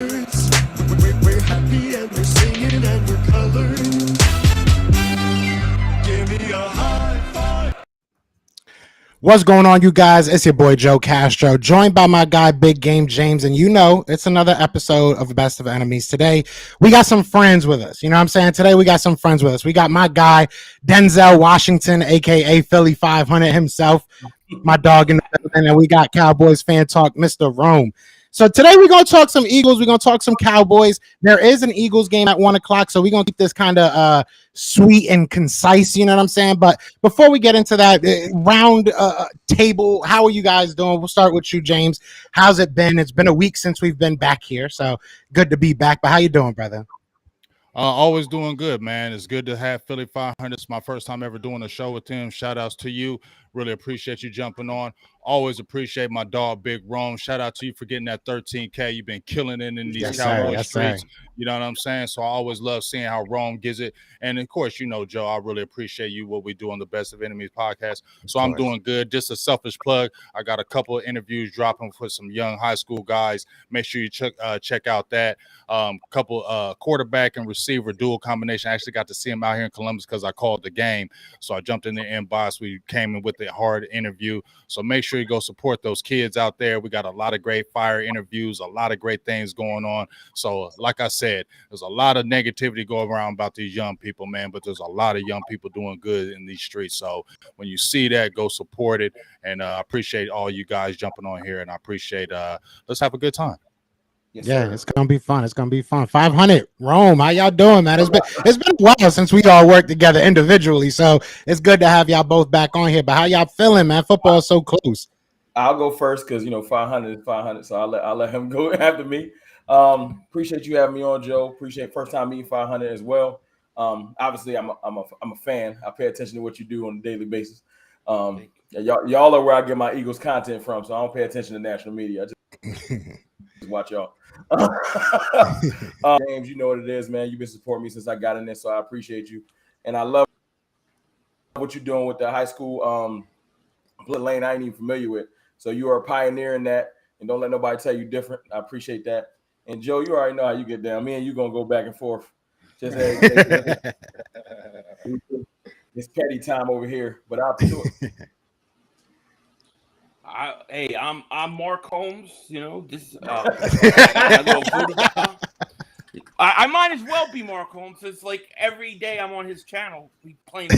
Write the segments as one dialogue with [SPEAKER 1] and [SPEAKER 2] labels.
[SPEAKER 1] We're happy and we're singing and we're colored. Give me a high five.
[SPEAKER 2] What's going on, you guys? It's your boy Joe Castro, joined by my guy Big Game James, and it's another episode of Best of Enemies. Today, we got some friends with us. You know what I'm saying? Today, we got some friends with us. We got my guy Denzel Washington, aka Philly 500 himself, my dog in the building, and we got Cowboys fan talk, Mr. Rome. So today we're gonna talk some Eagles. We're gonna talk some Cowboys. There is an Eagles game at 1 o'clock, so we're gonna keep this kind of sweet and concise. You know what I'm saying? But before we get into that round table, how are you guys doing? We'll start with you, James. How's it been? It's been a week since we've been back here, so good to be back. But how you doing, brother?
[SPEAKER 3] Always doing good, man. It's good to have Philly 500. It's my first time ever doing a show with him. Shout outs to you. Really appreciate you jumping on. Always appreciate my dog, Big Rome. Shout out to you for getting that 13K. You've been killing it in these Cowboy streets.
[SPEAKER 2] Sir.
[SPEAKER 3] You know what I'm saying? So I always love seeing how Rome gives it. And of course, Joe, I really appreciate you, what we do on the Best of Enemies podcast. So I'm doing good. Just a selfish plug. I got a couple of interviews dropping for some young high school guys. Make sure you check out that. Couple quarterback and receiver dual combination. I actually got to see him out here in Columbus because I called the game. So I jumped in the inbox. We came in with a hard interview. So make sure you go support those kids out there. We got a lot of great fire interviews, a lot of great things going on. So like I said, there's a lot of negativity going around about these young people, man, but there's a lot of young people doing good in these streets. So when you see that, go support it. And I appreciate all you guys jumping on here, and I appreciate let's have a good time.
[SPEAKER 2] Yes, yeah, it's gonna be fun. It's gonna be fun. 500 Rome, how y'all doing, man? It's been a while since we all worked together individually, so it's good to have y'all both back on here. But how y'all feeling, man? Football is so close.
[SPEAKER 4] I'll go first because 500 is 500, so I'll let him go after me. Appreciate you having me on, Joe. Appreciate first time meeting 500 as well. Obviously, I'm a fan. I pay attention to what you do on a daily basis. Y'all are where I get my Eagles content from, so I don't pay attention to national media. I just watch y'all. James, you know what it is, man. You've been supporting me since I got in there, so I appreciate you. And I love what you're doing with the high school lane I ain't even familiar with. So you are a pioneer in that, and don't let nobody tell you different. I appreciate that. And Joe, you already know how you get down. Me and you gonna go back and forth. Just it's petty time over here, but I'll do it.
[SPEAKER 5] I'm Mark Holmes. This I might as well be Mark Holmes. It's like every day I'm on his channel, we playing.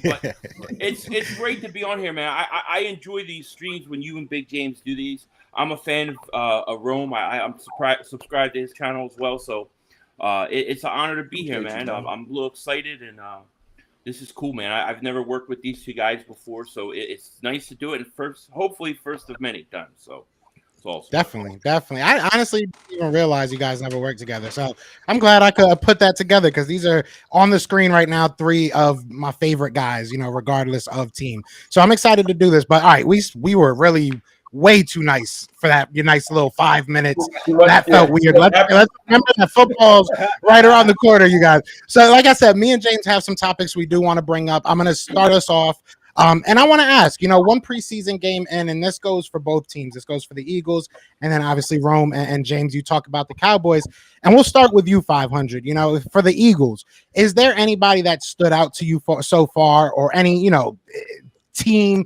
[SPEAKER 5] But it's great to be on here, man. I enjoy these streams when you and Big James do these. I'm a fan of Rome. I'm subscribed to his channel as well. So it's an honor to be here, man. I'm a little excited, and this is cool, man. I've never worked with these two guys before, so it's nice to do it. And hopefully first of many times. So it's awesome.
[SPEAKER 2] Definitely. I honestly didn't even realize you guys never worked together. So I'm glad I could put that together because these are on the screen right now, three of my favorite guys, regardless of team. So I'm excited to do this. But all right, we were really way too nice for that. Your nice little 5 minutes. That felt weird. Let's remember that football's right around the corner, you guys. So like I said, me and James have some topics we do want to bring up. I'm going to start us off. And I want to ask, one preseason game in, and this goes for both teams. This goes for the Eagles, and then obviously Rome and James, you talk about the Cowboys. And we'll start with you, 500. For the Eagles, is there anybody that stood out to you so far, or any, team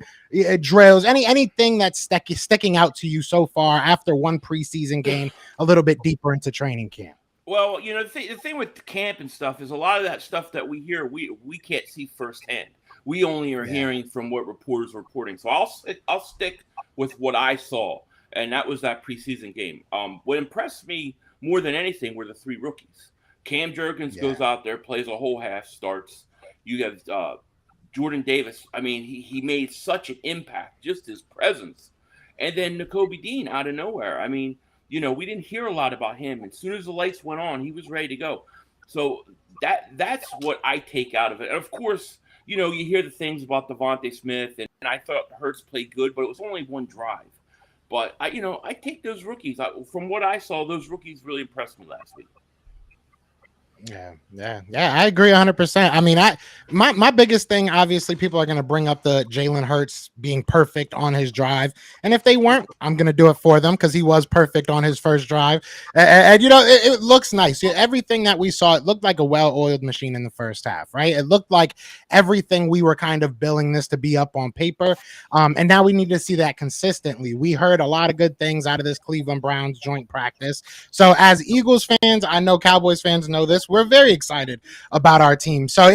[SPEAKER 2] drills, anything that's sticking out to you so far after one preseason game, a little bit deeper into training camp?
[SPEAKER 5] Well, the thing with camp and stuff is a lot of that stuff that we hear, we can't see firsthand. We only are hearing from what reporters are reporting. So I'll stick with what I saw, and that was that preseason game. What impressed me more than anything were the three rookies. Cam Jurgens goes out there, plays a whole half, starts. You have Jordan Davis. I mean, he made such an impact, just his presence. And then Nakobe Dean out of nowhere. I mean, we didn't hear a lot about him. As soon as the lights went on, he was ready to go. So that's what I take out of it. And of course, you hear the things about Devontae Smith, and I thought Hurts played good, but it was only one drive. But I take those rookies. From what I saw, those rookies really impressed me last week.
[SPEAKER 2] Yeah. I agree 100%. I mean, my biggest thing, obviously, people are going to bring up the Jalen Hurts being perfect on his drive, and if they weren't, I'm going to do it for them because he was perfect on his first drive, and it looks nice. Everything that we saw, it looked like a well-oiled machine in the first half, right? It looked like everything we were kind of billing this to be up on paper, and now we need to see that consistently. We heard a lot of good things out of this Cleveland Browns joint practice. So as Eagles fans, I know Cowboys fans know this. We're very excited about our team. So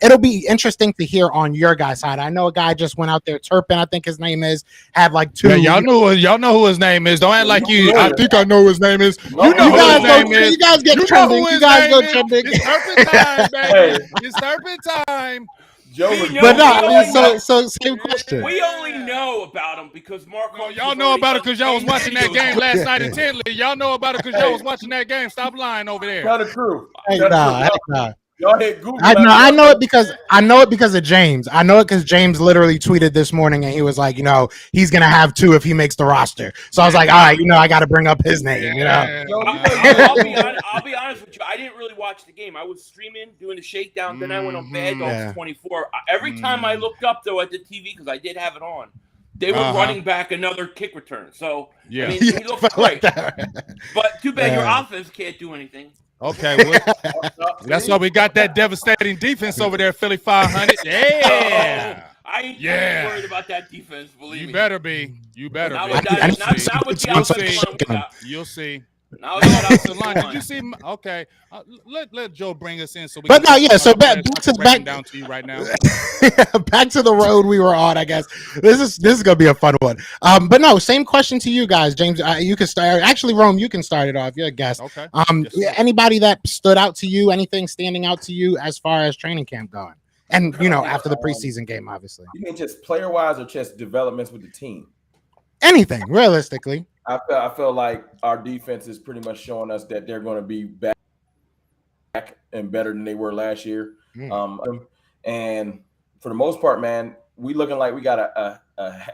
[SPEAKER 2] it'll be interesting to hear on your guys' side. I know a guy just went out there, Turpin, I think his name is, had like 2.
[SPEAKER 3] Yeah, y'all know who his name is. Don't act like you. I think I know who his name is. You
[SPEAKER 4] You
[SPEAKER 3] know who his name is.
[SPEAKER 2] You guys get
[SPEAKER 3] You know
[SPEAKER 2] trending.
[SPEAKER 3] who
[SPEAKER 2] You
[SPEAKER 3] his
[SPEAKER 2] guys go
[SPEAKER 3] name is.
[SPEAKER 2] trending.
[SPEAKER 3] It's Turpin time,
[SPEAKER 4] Hey.
[SPEAKER 3] baby. It's Turpin time.
[SPEAKER 4] Joe
[SPEAKER 5] We
[SPEAKER 4] was
[SPEAKER 5] know-
[SPEAKER 2] But no,
[SPEAKER 5] we
[SPEAKER 2] I
[SPEAKER 5] only
[SPEAKER 2] mean,
[SPEAKER 5] know-
[SPEAKER 2] so same question.
[SPEAKER 5] We only know about him because Mark.
[SPEAKER 3] Well,
[SPEAKER 5] Holmes
[SPEAKER 3] y'all
[SPEAKER 5] has
[SPEAKER 3] know
[SPEAKER 5] already
[SPEAKER 3] about it
[SPEAKER 5] done
[SPEAKER 3] because y'all was
[SPEAKER 5] 10
[SPEAKER 3] watching that
[SPEAKER 5] videos
[SPEAKER 3] game
[SPEAKER 5] on it.
[SPEAKER 3] last night intently. Y'all know about it because y'all was watching that game. Stop lying over there.
[SPEAKER 4] tell the truth.
[SPEAKER 2] Hey,
[SPEAKER 4] Tell the
[SPEAKER 2] nah,
[SPEAKER 4] truth.
[SPEAKER 2] nah.
[SPEAKER 4] Y'all hit Google.
[SPEAKER 2] I know it because of James. I know it because James literally tweeted this morning and he was like, he's gonna have 2 if he makes the roster. So I was like, all right, I got to bring up his name.
[SPEAKER 5] I'll be honest with you. I didn't really watch the game. I was streaming, doing the shakedown. Then I went on Bad Dogs
[SPEAKER 2] Yeah.
[SPEAKER 5] 24. Every time I looked up though at the TV because I did have it on, they were running back another kick return. So
[SPEAKER 3] Yeah.
[SPEAKER 5] I mean, he looked great.
[SPEAKER 2] That.
[SPEAKER 5] But too bad your
[SPEAKER 2] Yeah.
[SPEAKER 5] offense can't do anything.
[SPEAKER 3] Okay, well, that's why we got that devastating defense over there, Philly 500. Yeah.
[SPEAKER 5] I ain't worried about that defense. Believe
[SPEAKER 3] You
[SPEAKER 5] me.
[SPEAKER 3] better be. You better
[SPEAKER 5] Not
[SPEAKER 3] be.
[SPEAKER 5] with that. Not with the
[SPEAKER 3] You'll
[SPEAKER 5] offensive
[SPEAKER 3] see.
[SPEAKER 5] line we got.
[SPEAKER 3] You'll see.
[SPEAKER 5] Not with that
[SPEAKER 3] Offensive
[SPEAKER 5] offensive
[SPEAKER 3] line.
[SPEAKER 5] line.
[SPEAKER 3] Did you see? Okay, let Joe bring us in so we.
[SPEAKER 2] But
[SPEAKER 3] can
[SPEAKER 2] no,
[SPEAKER 3] talk
[SPEAKER 2] yeah. So
[SPEAKER 3] about the
[SPEAKER 2] back
[SPEAKER 3] players.
[SPEAKER 2] to
[SPEAKER 3] I can break
[SPEAKER 2] back
[SPEAKER 3] them down to you right now.
[SPEAKER 2] back to the road we were on. I guess this is gonna be a fun one. But no, same question to you guys, James. You can start. Actually, Rome, you can start it off. You're a guest.
[SPEAKER 3] Okay. Yes, sir.
[SPEAKER 2] Anybody that stood out to you? Anything standing out to you as far as training camp going? And after the preseason game, obviously.
[SPEAKER 4] You mean just player wise or just developments with the team?
[SPEAKER 2] Anything, realistically.
[SPEAKER 4] I feel like our defense is pretty much showing us that they're going to be back and better than they were last year. And for the most part, man, we looking like we got a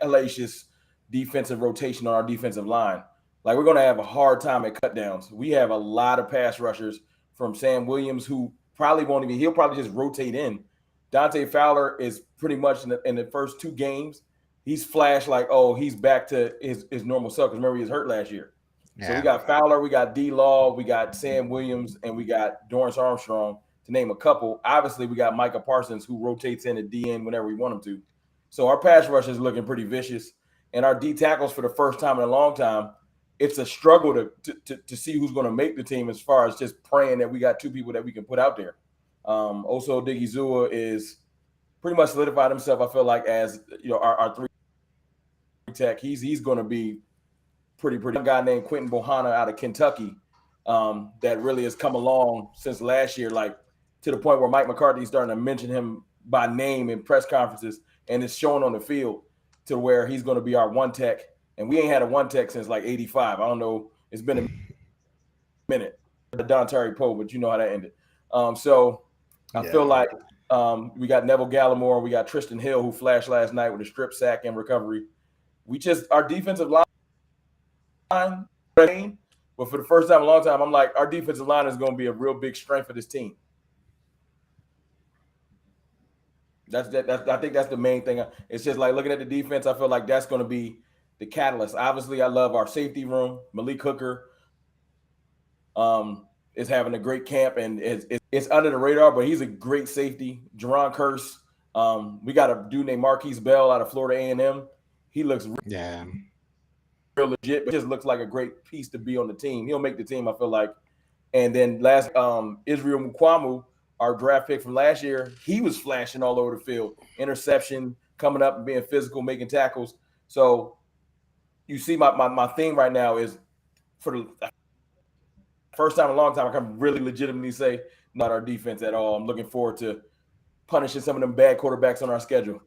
[SPEAKER 4] hellacious defensive rotation on our defensive line. Like we're going to have a hard time at cutdowns. We have a lot of pass rushers from Sam Williams who probably won't even. He'll probably just rotate in. Dante Fowler is pretty much in the first 2 games. He's flashed like, oh, he's back to his normal self. Because remember, he was hurt last year. Yeah. So we got Fowler, we got D-Law, we got Sam Williams, and we got Dorrance Armstrong, to name a couple. Obviously, we got Micah Parsons, who rotates in at DN whenever we want him to. So our pass rush is looking pretty vicious. And our D tackles, for the first time in a long time, it's a struggle to see who's going to make the team as far as just praying that we got 2 people that we can put out there. Oso Odigizua is pretty much solidified himself, I feel like, as our 3 tech. He's going to be pretty. A guy named Quentin Bohanna out of Kentucky that really has come along since last year, like to the point where Mike McCarthy's starting to mention him by name in press conferences, and it's showing on the field to where he's going to be our 1 tech. And we ain't had a 1 tech since like 85. I don't know. It's been a minute. Don Terry Poe, but you know how that ended. I feel like we got Neville Gallimore, we got Tristan Hill, who flashed last night with a strip sack and recovery. Our defensive line, but for the first time in a long time, I'm like, our defensive line is going to be a real big strength for this team. I think that's the main thing. It's just like looking at the defense, I feel like that's going to be the catalyst. Obviously, I love our safety room. Malik Hooker is having a great camp, and it's under the radar, but he's a great safety. Jerron Kearse. We got a dude named Marquise Bell out of Florida A&M. He looks real legit, but just looks like a great piece to be on the team. He'll make the team, I feel like. And then last, Israel Mukwamu, our draft pick from last year, he was flashing all over the field. Interception, coming up and being physical, making tackles. So you see my theme right now is, for the first time in a long time, I can really legitimately say not our defense at all. I'm looking forward to punishing some of them bad quarterbacks on our schedule.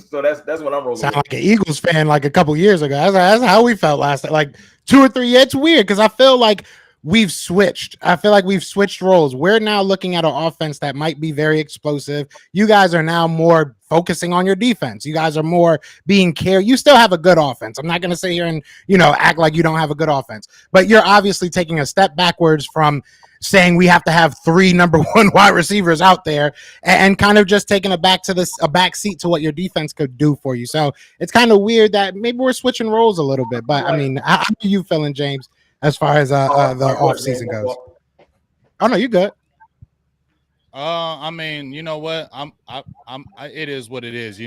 [SPEAKER 4] So that's what I'm rolling.
[SPEAKER 2] Sound like an Eagles fan like a couple years ago. That's how we felt last night. Like 2 or 3 years. It's weird because I feel like we've switched. I feel like we've switched roles. We're now looking at an offense that might be very explosive. You guys are now more focusing on your defense. You guys are more being care. You still have a good offense. I'm not going to sit here and, act like you don't have a good offense, but you're obviously taking a step backwards from saying we have to have 3 number 1 wide receivers out there and kind of just taking a back seat to what your defense could do for you. So it's kind of weird that maybe we're switching roles a little bit, but I mean, how are you feeling, James, as far as the off season goes? Oh no, you good.
[SPEAKER 3] I mean, you know what? It is what it is.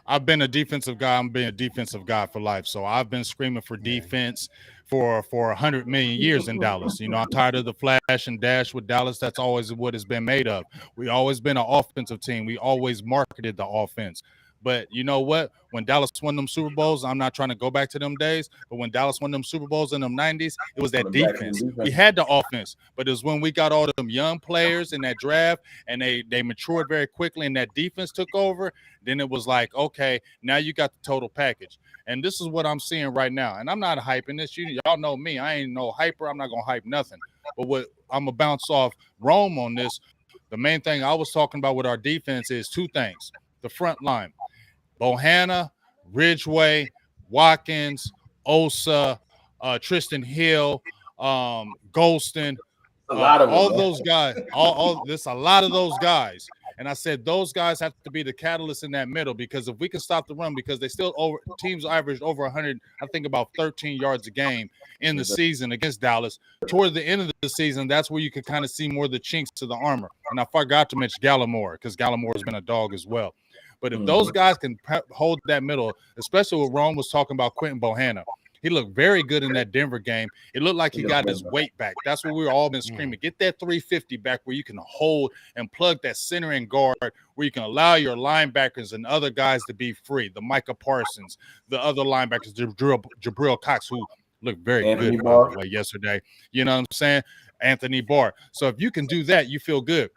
[SPEAKER 3] I've been a defensive guy. I'm being a defensive guy for life. So I've been screaming for defense for 100 million years in Dallas. I'm tired of the flash and dash with Dallas. That's always what it's been made of. We always been an offensive team. We always marketed the offense. But you know what? When Dallas won them Super Bowls, I'm not trying to go back to them days, but when Dallas won them Super Bowls in them 90s, it was that defense. We had the offense, but it was when we got all of them young players in that draft and they matured very quickly and that defense took over, then it was like, okay, now you got the total package. And this is what I'm seeing right now. And I'm not hyping this. Y'all know me. I ain't no hyper. I'm not going to hype nothing. But what I'm going to bounce off Rome on this, the main thing I was talking about with our defense is 2 things. The front line. Bohanna, Ridgeway, Watkins, Osa, Tristan Hill, Golston, all those guys. There's a lot of those guys. And I said those guys have to be the catalyst in that middle because if we can stop the run, because they still teams averaged over 100, I think about 13 yards a game in the season against Dallas. Toward the end of the season, that's where you can kind of see more of the chinks to the armor. And I forgot to mention Gallimore because Gallimore has been a dog as well. But if those guys can hold that middle, especially when Rome was talking about Quentin Bohanna, he looked very good in that Denver game. It looked like he got his weight back. That's what we've all been screaming. Get that 350 back where you can hold and plug that center and guard where you can allow your linebackers and other guys to be free. The Micah Parsons, the other linebackers, Jabril Cox, who looked very good by the way yesterday. You know what I'm saying? Anthony Barr. So if you can do that, you feel good.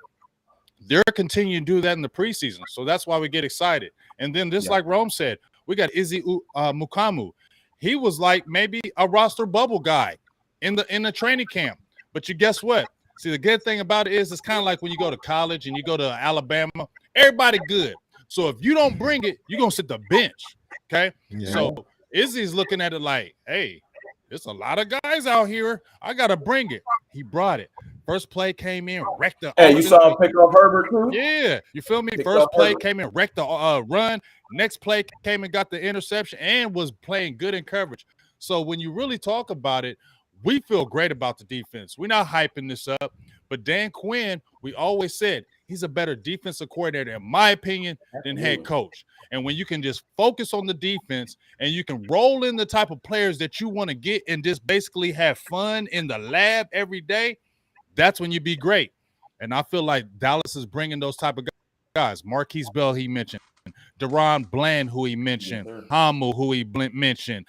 [SPEAKER 3] They're continuing to do that in the preseason. So that's why we get excited. And then like Rome said, we got Izzy Mukamu. He was like maybe a roster bubble guy in the training camp. But you guess what? See, the good thing about it is it's kind of like when you go to college and you go to Alabama, everybody good. So if you don't bring it, you're going to sit the bench, okay? Yeah. So Izzy's looking at it like, hey, there's a lot of guys out here. I got to bring it. He brought it. First play came in, wrecked the
[SPEAKER 4] offense. You saw him pick up Herbert too?
[SPEAKER 3] Yeah. You feel me? First play came in, wrecked the run. Next play came and got the interception and was playing good in coverage. So when you really talk about it, we feel great about the defense. We're not hyping this up. But Dan Quinn, we always said he's a better defensive coordinator, in my opinion, than head coach. And when you can just focus on the defense and you can roll in the type of players that you want to get and just basically have fun in the lab every day, that's when you be great. And I feel like Dallas is bringing those type of guys. Marquise Bell, he mentioned. Deron Bland, who he mentioned. Hamu, who he mentioned.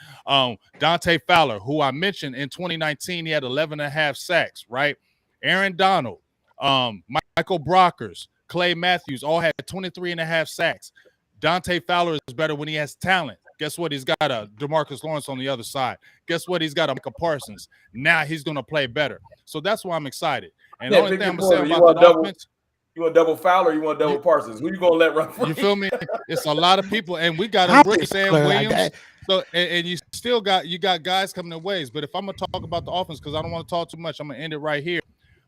[SPEAKER 3] Dante Fowler, who I mentioned in 2019, he had 11.5 sacks, right? Aaron Donald, Michael Brockers, Clay Matthews all had 23.5 sacks. Dante Fowler is better when he has talent. Guess what? He's got a DeMarcus Lawrence on the other side. Guess what? He's got a Micah Parsons. Now he's going to play better. So that's why I'm excited. And the only thing I'm going to say about the offense.
[SPEAKER 4] You want double Fowler or you want double Parsons? Who you going to let run for
[SPEAKER 3] you? Feel me? It's a lot of people. And we got a rookie, Sam Williams. So, and you still got guys coming in ways. But if I'm going to talk about the offense, because I don't want to talk too much, I'm going to end it right here.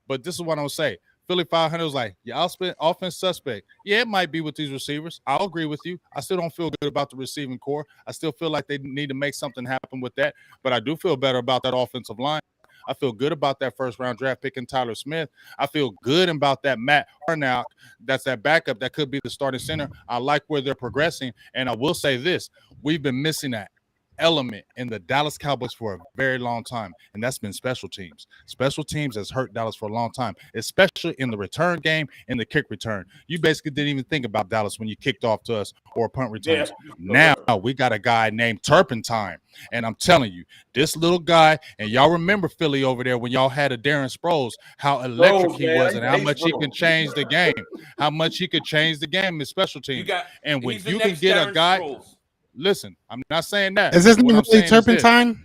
[SPEAKER 3] But this is what I'm going to say. Philly 500 was like, yeah, I'll spend offense suspect. Yeah, it might be with these receivers. I'll agree with you. I still don't feel good about the receiving core. I still feel like they need to make something happen with that. But I do feel better about that offensive line. I feel good about that first-round draft pick in Tyler Smith. I feel good about that Matt Arnold. That's that backup that could be the starting center. I like where they're progressing. And I will say this. We've been missing that element in the Dallas Cowboys for a very long time, and that's been special teams. Special teams has hurt Dallas for a long time, especially in the return game and the kick return. You basically didn't even think about Dallas when you kicked off to us or punt returns. Yeah. Now we got a guy named Turpentine, and I'm telling you, this little guy, and y'all remember Philly over there when y'all had a Darren Sproles, how electric he was and how much he can change the game, how much he could change the game in special teams. And when you can get a guy – listen, I'm not saying that.
[SPEAKER 2] Is this really Turpentine?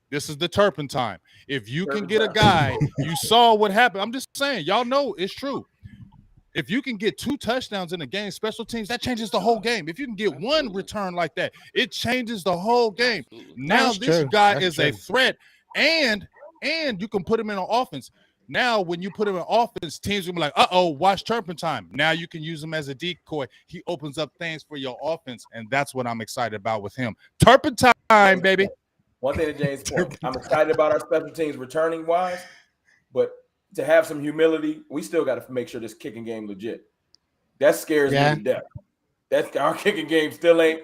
[SPEAKER 3] This is the turpentine. If you can get a guy, you saw what happened. I'm just saying, y'all know it's true. If you can get 2 touchdowns in a game, special teams, that changes the whole game. If you can get one return like that, it changes the whole game. Now this guy is a threat, and you can put him in an offense. Now, when you put him in offense, teams will be like, uh-oh, watch turpentine. Now you can use him as a decoy. He opens up things for your offense, and that's what I'm excited about with him. Turpentine, baby.
[SPEAKER 4] One thing to James' point, I'm excited about our special teams returning wise, but to have some humility, we still got to make sure this kicking game legit. That scares me to death. That's our kicking game still ain't.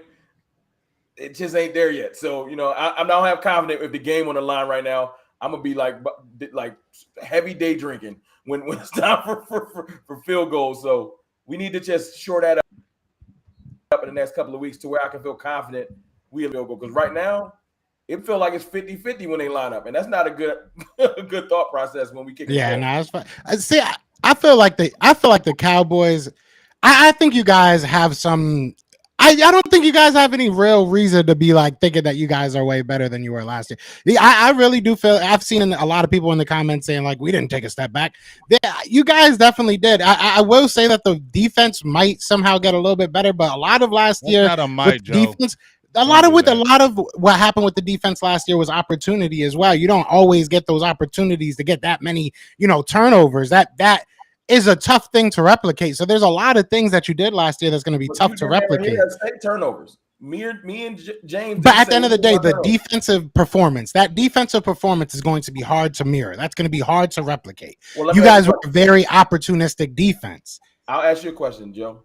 [SPEAKER 4] It just ain't there yet. So I don't have confidence if the game on the line right now. I'm gonna be like heavy day drinking when it's time for field goals. So we need to just shore that up in the next couple of weeks to where I can feel confident we will go. Because right now, it feels like it's 50-50 when they line up, and that's not a good thought process when we kick.
[SPEAKER 2] Yeah, no, it's fine. See, I feel like the Cowboys. I think you guys have some. I don't think you guys have any real reason to be like thinking that you guys are way better than you were last year. I really do feel. I've seen a lot of people in the comments saying like we didn't take a step back. You guys definitely did. I will say that the defense might somehow get a little bit better, but a lot of last year defense. A lot of what happened with the defense last year was opportunity as well. You don't always get those opportunities to get that many, turnovers. That is a tough thing to replicate. So there's a lot of things that you did last year that's going to be tough to replicate.
[SPEAKER 4] Turnovers. Me and James.
[SPEAKER 2] But at the end of the day, the defensive performance is going to be hard to mirror. That's going to be hard to replicate. Well, you guys were a very opportunistic defense.
[SPEAKER 4] I'll ask you a question, Joe.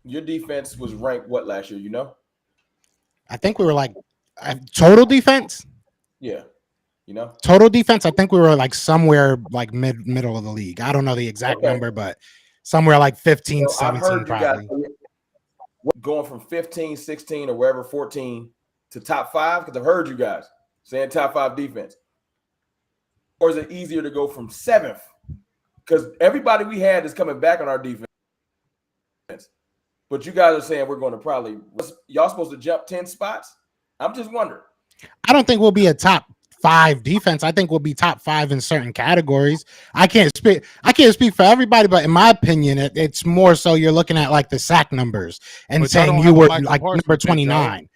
[SPEAKER 4] Your defense was ranked what last year?
[SPEAKER 2] I think we were like total defense.
[SPEAKER 4] Yeah.
[SPEAKER 2] Total defense. I think we were like somewhere like middle of the league. I don't know the exact number, but somewhere like 15, 17 probably.
[SPEAKER 4] Going from 15, 16 or wherever 14 to top 5 because I've heard you guys saying top 5 defense. Or is it easier to go from 7th? Because everybody we had is coming back on our defense. But you guys are saying we're going to probably y'all supposed to jump 10 spots. I'm just wondering.
[SPEAKER 2] I don't think we'll be a top 5 defense. I think we'll be top 5 in certain categories. I can't speak for everybody, but in my opinion, it's more so you're looking at like the sack numbers and saying you were like number 29.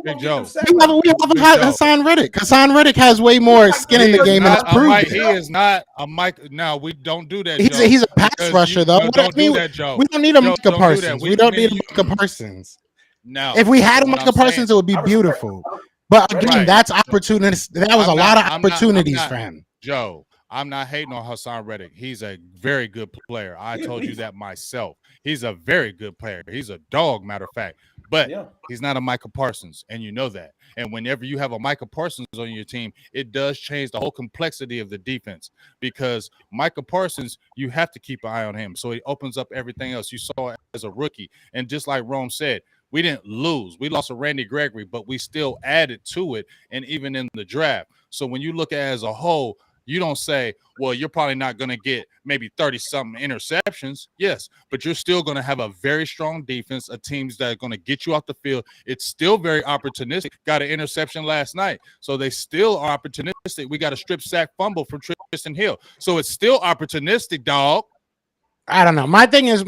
[SPEAKER 3] Big Joe.
[SPEAKER 2] We have Hassan Reddick. Hassan Reddick has way more skin in the game, and it's proven.
[SPEAKER 3] He is not a Mike. No, we don't do that.
[SPEAKER 2] He's a pass rusher, though.
[SPEAKER 3] Don't do that, Joe.
[SPEAKER 2] We don't need a Micah Parsons. We don't need a Micah Parsons.
[SPEAKER 3] No.
[SPEAKER 2] If we had a Micah Parsons, it would be beautiful. But again, that's opportunities. That was a lot of opportunities for him.
[SPEAKER 3] Joe, I'm not hating on Hassan Reddick. He's a very good player. I told you that myself. He's a very good player. He's a dog, matter of fact. But he's not a Micah Parsons, and you know that. And whenever you have a Micah Parsons on your team, it does change the whole complexity of the defense because Micah Parsons, you have to keep an eye on him. So he opens up everything else. You saw it as a rookie. And just like Rome said, we didn't lose. We lost to Randy Gregory, but we still added to it, and even in the draft. So when you look at it as a whole, you don't say, well, you're probably not going to get maybe 30-something interceptions. Yes, but you're still going to have a very strong defense, a teams that are going to get you off the field. It's still very opportunistic. Got an interception last night, so they still are opportunistic. We got a strip sack fumble from Tristan Hill. So it's still opportunistic, dog.
[SPEAKER 2] I don't know. My thing is,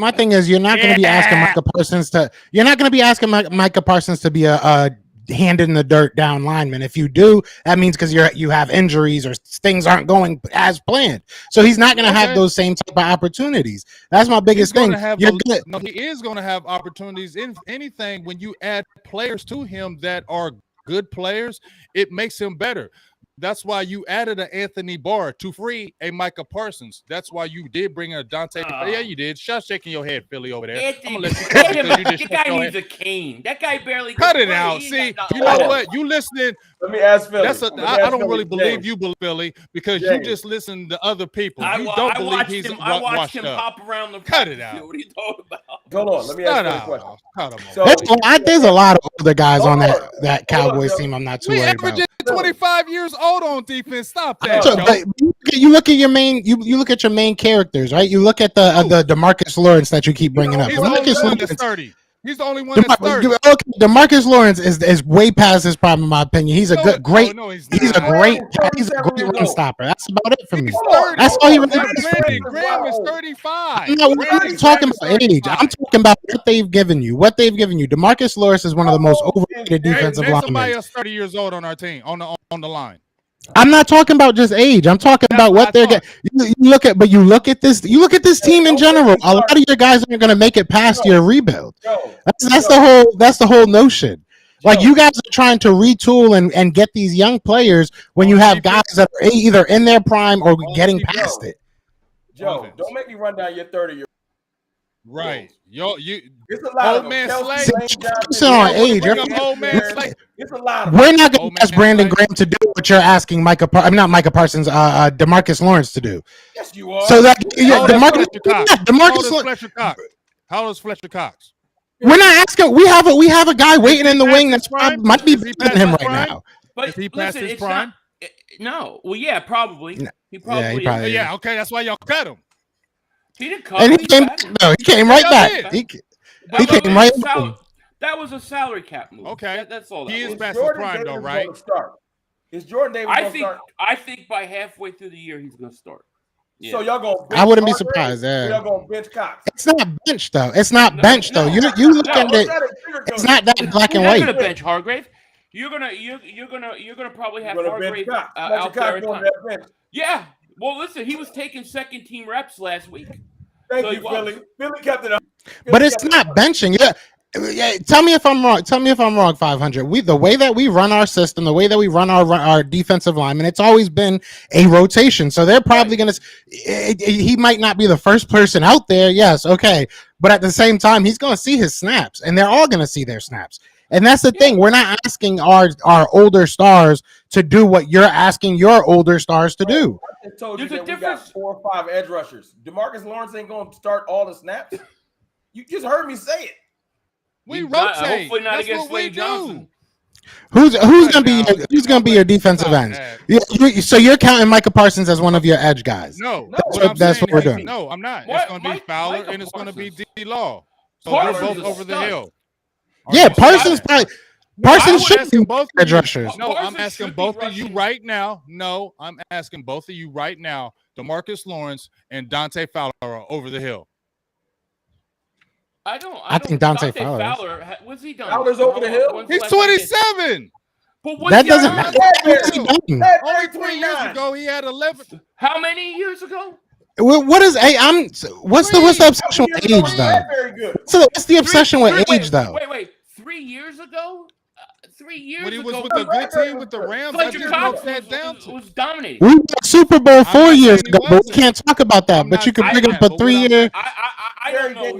[SPEAKER 2] you're not going to be asking Micah Parsons to. You're not going to be asking Micah Parsons to be a hand in the dirt down lineman. If you do, that means because you have injuries or things aren't going as planned. So he's not going to have those same type of opportunities. That's my biggest thing.
[SPEAKER 3] He is going to have opportunities in anything. When you add players to him that are good players, it makes him better. That's why you added an Anthony Barr to free a Micah Parsons. That's why you did bring a Dante. Yeah, you did. Shut shaking your head, Philly, over there.
[SPEAKER 5] Anthony, that guy needs a cane. That guy barely
[SPEAKER 3] cut it out. See, you know what? You listening?
[SPEAKER 4] Let me ask Philly.
[SPEAKER 3] I don't really believe you, Philly, because you just listen to other people. You don't believe he's washed up.
[SPEAKER 5] I watched him pop around the.
[SPEAKER 3] Cut it out.
[SPEAKER 5] What are you talking about?
[SPEAKER 4] Hold on. Let me ask you a question.
[SPEAKER 2] There's a lot of older guys on that Cowboys team. I'm not too worried about.
[SPEAKER 3] 25 years old on defense. Stop that.
[SPEAKER 2] You look at your main. You look at your main characters, right? You look at the DeMarcus Lawrence that you keep bringing up.
[SPEAKER 3] He's only 30. He's the only one that's 30.
[SPEAKER 2] Okay, DeMarcus Lawrence is way past his prime, in my opinion. He's a great run stopper. That's about it for me. That's all he really is for me.
[SPEAKER 3] Graham is 35.
[SPEAKER 2] I'm not talking about age. I'm talking about what they've given you. DeMarcus Lawrence is one of the most overrated defensive linemen.
[SPEAKER 3] Somebody else 30 years old on our team on the line.
[SPEAKER 2] I'm not talking about just age. I'm talking about what they're getting. You look at this team in general. A lot of your guys aren't going to make it past your rebuild. That's the whole notion. Like, you guys are trying to retool and get these young players when you have guys that are either in their prime or getting past it.
[SPEAKER 4] Joe, don't make me run down your 30-year.
[SPEAKER 3] Right.
[SPEAKER 4] It's a lot
[SPEAKER 3] old man Slay.
[SPEAKER 2] On age.
[SPEAKER 4] It's a lot.
[SPEAKER 2] We're not going to ask Brandon Graham to do what you're asking not Micah Parsons, DeMarcus Lawrence to do.
[SPEAKER 4] Yes, you are.
[SPEAKER 2] So that
[SPEAKER 3] How old is Fletcher Cox?
[SPEAKER 2] We're not asking. We have a guy waiting in the wing that might be better than him right now.
[SPEAKER 5] But
[SPEAKER 3] is he past his prime?
[SPEAKER 5] No. Well, yeah, probably.
[SPEAKER 2] No.
[SPEAKER 5] He probably.
[SPEAKER 3] Yeah. Okay, that's why y'all cut him.
[SPEAKER 5] He didn't cut
[SPEAKER 2] And
[SPEAKER 5] him.
[SPEAKER 2] he came right back. He came right back.
[SPEAKER 5] That was a salary cap move.
[SPEAKER 3] Okay,
[SPEAKER 5] that's all.
[SPEAKER 3] He is past his prime, though, right?
[SPEAKER 4] Is Jordan Davis going to start?
[SPEAKER 5] I think by halfway through the year he's going to start.
[SPEAKER 4] Yeah. So y'all going?
[SPEAKER 2] I wouldn't be surprised. Yeah.
[SPEAKER 4] Y'all going to bench Cox?
[SPEAKER 2] It's not bench though. It's not bench though. You look at it. It's not that black and white.
[SPEAKER 5] You're going to bench Hargrave. You're gonna probably have Hargrave out there. Yeah. Well, listen, he was taking second team reps last week.
[SPEAKER 4] Thank you, Philly. Philly kept it up.
[SPEAKER 2] But it's not benching. Yeah. Tell me if I'm wrong. 500. The way that we run our system, the way that we run our defensive linemen, it's always been a rotation. So they're probably going to. He might not be the first person out there. Yes, okay, but at the same time, he's going to see his snaps, and they're all going to see their snaps. And that's the thing. We're not asking our older stars to do what you're asking your older stars to do.
[SPEAKER 4] I just told you that we got 4 or 5 edge rushers. DeMarcus Lawrence ain't going to start all the snaps. You just heard me say it.
[SPEAKER 3] We rotate.
[SPEAKER 5] Hopefully not against Lane Johnson.
[SPEAKER 2] Who's gonna be your defensive end? So you're counting Micah Parsons as one of your edge guys?
[SPEAKER 3] No,
[SPEAKER 2] that's what we're doing.
[SPEAKER 3] No, I'm not. It's gonna be Fowler and it's gonna be D. Law. So they're both over the hill.
[SPEAKER 2] Yeah, Parsons should be
[SPEAKER 3] both
[SPEAKER 2] edge rushers.
[SPEAKER 3] No, I'm asking both of you right now. No, I'm asking both of you right now. DeMarcus Lawrence and Dante Fowler are over the hill.
[SPEAKER 2] I think Dante Fowler.
[SPEAKER 5] What's he done?
[SPEAKER 4] Fowler's over the hill.
[SPEAKER 3] He's 27.
[SPEAKER 5] But
[SPEAKER 2] that doesn't matter.
[SPEAKER 3] Only 3 years ago, he had 11.
[SPEAKER 5] How many years ago?
[SPEAKER 2] What is what's the obsession with age though? So what's the obsession with age though?
[SPEAKER 5] Wait. 3 years ago? 3 years
[SPEAKER 3] when he was
[SPEAKER 5] ago,
[SPEAKER 3] with the good team with the Rams, I just broke that down.
[SPEAKER 5] Was dominating.
[SPEAKER 2] We won Super Bowl 4 years ago, but we can't talk about that. But you can bring up a 3 year.
[SPEAKER 5] I don't know.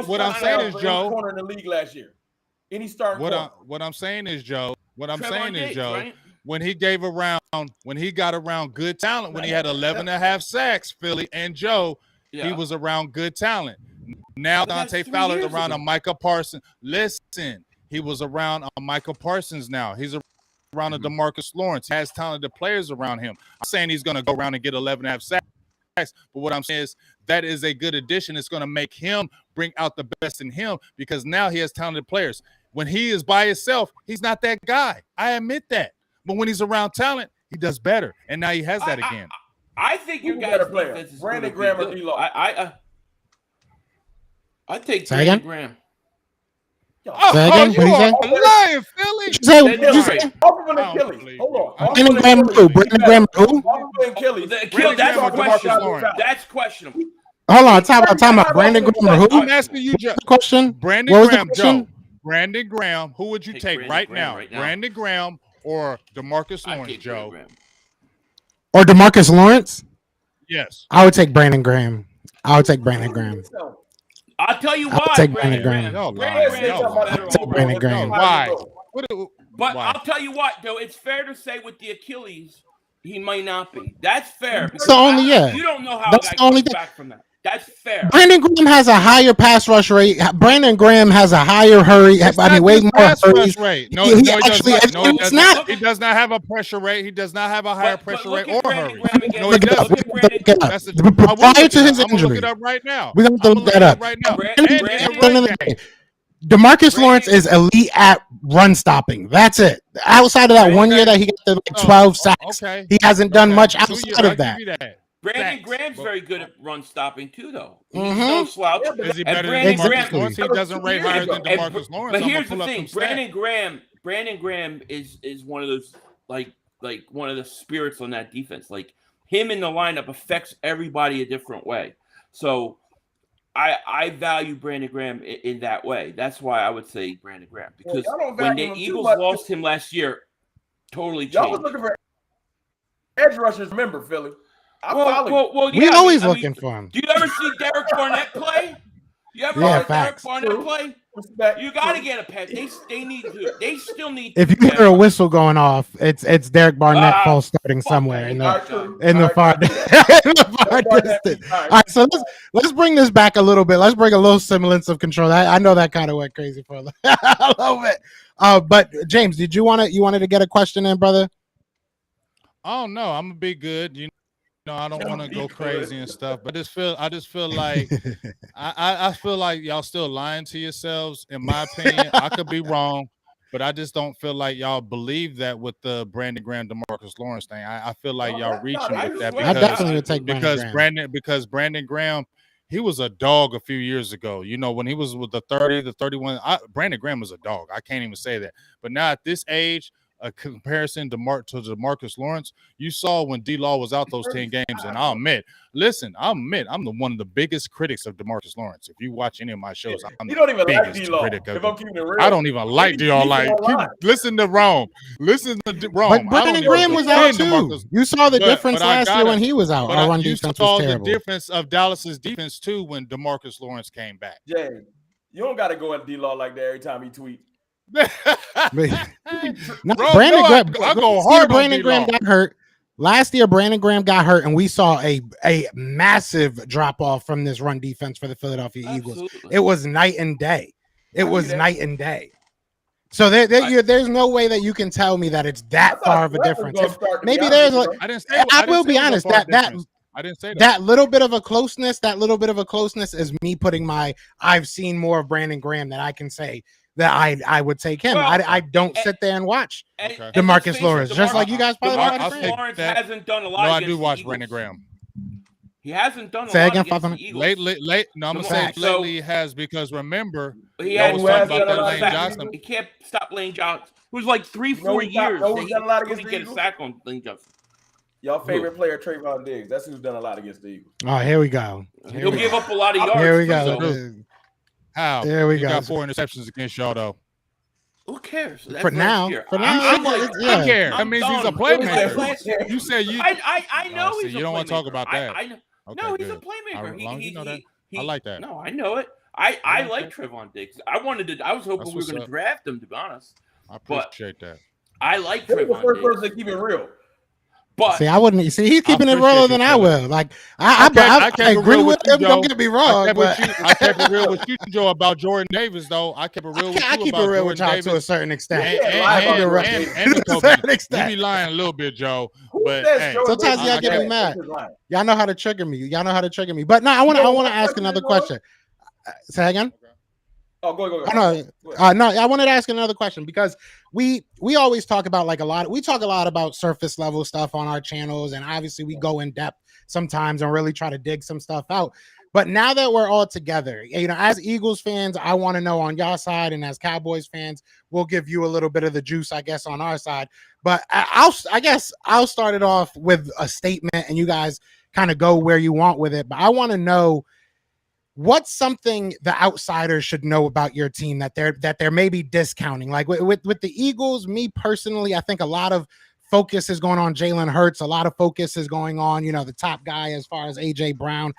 [SPEAKER 3] What I'm saying is, Joe.
[SPEAKER 4] Corner in the league last year. Any start.
[SPEAKER 3] What I'm saying is, Joe. When he got around good talent, when he had 11.5 sacks, Philly and Joe, he was around good talent. Now Dante Fowler's around a Micah Parsons. Listen, he was around a Micah Parsons now. He's around a DeMarcus Lawrence. He has talented players around him. I'm saying he's going to go around and get 11.5 sacks, but what I'm saying is that is a good addition. It's going to make him bring out the best in him because now he has talented players. When he is by himself, he's not that guy. I admit that. But when he's around talent, he does better. And now he has that again.
[SPEAKER 5] I think you guys defense is
[SPEAKER 4] Brandon Graham or D-Law.
[SPEAKER 5] I take Brandon Graham.
[SPEAKER 2] Say again?
[SPEAKER 3] You are lying, Philly.
[SPEAKER 2] Did you say?
[SPEAKER 4] Hold on.
[SPEAKER 2] Brandon Graham who? Brandon Graham who?
[SPEAKER 5] That's questionable.
[SPEAKER 2] Hold on, time out. Brandon Graham or who?
[SPEAKER 3] I'm asking you, Joe.
[SPEAKER 2] Question.
[SPEAKER 3] Brandon Graham, Joe. Brandon Graham. Who would you take right now? Brandon Graham or DeMarcus Lawrence, Joe?
[SPEAKER 2] Or DeMarcus Lawrence?
[SPEAKER 3] Yes.
[SPEAKER 2] I would take Brandon Graham. I'll tell you why.
[SPEAKER 5] I'll
[SPEAKER 2] take Brandon Graham.
[SPEAKER 5] I'll
[SPEAKER 2] take Brandon Graham.
[SPEAKER 3] Why?
[SPEAKER 5] But I'll tell you what, though, it's fair to say with the Achilles, he might not be. That's fair.
[SPEAKER 2] That's the only
[SPEAKER 5] You don't know how a guy comes back from that. That's fair.
[SPEAKER 2] Brandon Graham has a higher pass rush rate. Brandon Graham has a higher hurry.
[SPEAKER 3] Way more hurries. Rate. No, he
[SPEAKER 2] does not.
[SPEAKER 3] He does not have a pressure rate. He does not have a higher pressure rate or hurry.
[SPEAKER 2] No, he doesn't. Prior to his injury,
[SPEAKER 3] look it up right now.
[SPEAKER 2] We're going to look that up right now. DeMarcus Lawrence is elite at run stopping. That's it. Outside of that one year that he got the 12 sacks, he hasn't done much outside of that.
[SPEAKER 5] Brandon Graham's very good at run stopping too, though. He's no slouch.
[SPEAKER 3] Is he better
[SPEAKER 5] Brandon
[SPEAKER 3] than
[SPEAKER 5] Graham,
[SPEAKER 3] DeMarcus Lawrence? He doesn't rate higher than DeMarcus Lawrence.
[SPEAKER 5] But here's the thing: Brandon Graham is one of those like one of the spirits on that defense. Like him in the lineup affects everybody a different way. So I value Brandon Graham in that way. That's why I would say Brandon Graham, because when the Eagles lost him last year, totally changed.
[SPEAKER 4] Y'all was looking for edge rushers. Remember, Philly?
[SPEAKER 2] We always looking for him.
[SPEAKER 5] Do you ever see Derek Barnett play? You ever see Derek Barnett play? You got to get a pet. They still need.
[SPEAKER 2] If you hear a whistle going off, it's Derek Barnett false starting somewhere in the far distance. All right, so let's bring this back a little bit. Let's bring a little semblance of control. I know that kind of went crazy for a little bit. But James, did you wanted to get a question in, brother?
[SPEAKER 3] Oh no, I'm gonna be good. You know, I don't want to go crazy and stuff, but I just feel like I feel like y'all still lying to yourselves. In my opinion, I could be wrong, but I just don't feel like y'all believe that with the Brandon Graham, DeMarcus Lawrence thing. I feel like y'all reaching with that
[SPEAKER 2] I definitely would take
[SPEAKER 3] because Brandon Graham, he was a dog a few years ago. You know, when he was with the 30, the 31, Brandon Graham was a dog. I can't even say that. But now at this age, a comparison to DeMarcus Lawrence, you saw when D-Law was out those 10 games, and I'll admit, I'm the one of the biggest critics of DeMarcus Lawrence. If you watch any of my shows, I'm
[SPEAKER 4] you don't even
[SPEAKER 3] like
[SPEAKER 4] D-Law.
[SPEAKER 3] I don't even like D-Law. Like, listen to Rome. Listen to Rome.
[SPEAKER 2] But Brandon Graham was out too. You saw the difference last year when he was out. Our run defense was terrible.
[SPEAKER 3] The difference of Dallas's defense too when DeMarcus Lawrence came back.
[SPEAKER 4] Jay, you don't got to go at D-Law like that every time he tweet.
[SPEAKER 2] Brandon Graham got hurt. Last year, Brandon Graham got hurt, and we saw a massive drop off from this run defense for the Philadelphia Eagles. It was night and day. So there's no way that you can tell me that it's that far of a difference. Maybe there's like I will be honest that
[SPEAKER 3] I didn't say that.
[SPEAKER 2] That little bit of a closeness is me putting I've seen more of Brandon Graham that I can say that I would take him. Well, I don't sit there and watch DeMarcus Lawrence, just like you guys probably
[SPEAKER 5] Lawrence hasn't done a lot.
[SPEAKER 3] No, I do watch Brandon Graham.
[SPEAKER 5] He hasn't done a lot against the Eagles.
[SPEAKER 3] Late. No, I'm saying lately he has, because remember
[SPEAKER 5] he had about that Lane Johnson. He can't stop Lane Johnson. It was like 3-4 years.
[SPEAKER 4] He's done a lot against
[SPEAKER 5] get a sack on Lane Johnson.
[SPEAKER 4] Y'all favorite player, Trayvon Diggs. That's who's done a lot against the Eagles.
[SPEAKER 2] Oh, here we go.
[SPEAKER 5] He'll give up a lot of yards.
[SPEAKER 2] Here we go.
[SPEAKER 3] How?
[SPEAKER 2] There we go.
[SPEAKER 3] Got 4 interceptions against y'all though.
[SPEAKER 5] Who cares?
[SPEAKER 2] For now,
[SPEAKER 3] I care. That means he's a playmaker. You said you.
[SPEAKER 5] I know he's.
[SPEAKER 3] You don't want to talk about that.
[SPEAKER 5] I know.
[SPEAKER 3] Okay,
[SPEAKER 5] no, he's
[SPEAKER 3] good.
[SPEAKER 5] a playmaker.
[SPEAKER 3] You know that. I like that.
[SPEAKER 5] No, I know it. I like Trayvon Diggs. I was hoping we were going to draft him, to be honest.
[SPEAKER 3] I appreciate that.
[SPEAKER 5] I like Trayvon Diggs.
[SPEAKER 4] The first person to keep it real.
[SPEAKER 5] But
[SPEAKER 2] see, I wouldn't. See, he's keeping it realer than I will. Like I agree with him. Don't get me wrong.
[SPEAKER 3] I kept it real with you, Joe, about Jordan Davis, though. I kept it real with you.
[SPEAKER 2] I keep it real with y'all to a certain extent.
[SPEAKER 3] And to a certain extent. You be lying a little bit, Joe. But
[SPEAKER 2] sometimes y'all get me mad. Y'all know how to trigger me. But no, I want to ask another question. Say again.
[SPEAKER 4] Oh, go.
[SPEAKER 2] No, I wanted to ask another question, because we always talk about we talk a lot about surface level stuff on our channels, and obviously we go in depth sometimes and really try to dig some stuff out. But now that we're all together, as Eagles fans, I want to know on your side, and as Cowboys fans, we'll give you a little bit of the juice, I guess, on our side. But I guess I'll start it off with a statement, and you guys kind of go where you want with it. But I want to know, what's something the outsiders should know about your team that they're maybe discounting? Like with the Eagles, me personally, I think a lot of focus is going on Jalen Hurts. A lot of focus is going on, the top guy as far as AJ Brown.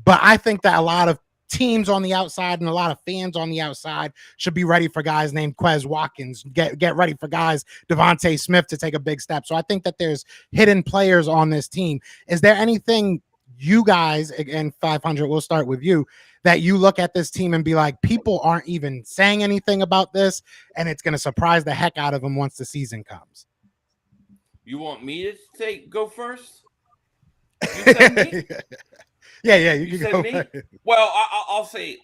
[SPEAKER 2] But I think that a lot of teams on the outside and a lot of fans on the outside should be ready for guys named Quez Watkins. Get ready for guys, Devontae Smith, to take a big step. So I think that there's hidden players on this team. Is there anything you guys, and 500, we'll start with you, that you look at this team and be like, people aren't even saying anything about this, and it's going to surprise the heck out of them once the season comes?
[SPEAKER 5] You want me to go first? You said me?
[SPEAKER 2] Yeah, you can go
[SPEAKER 5] me? Well, I'll say,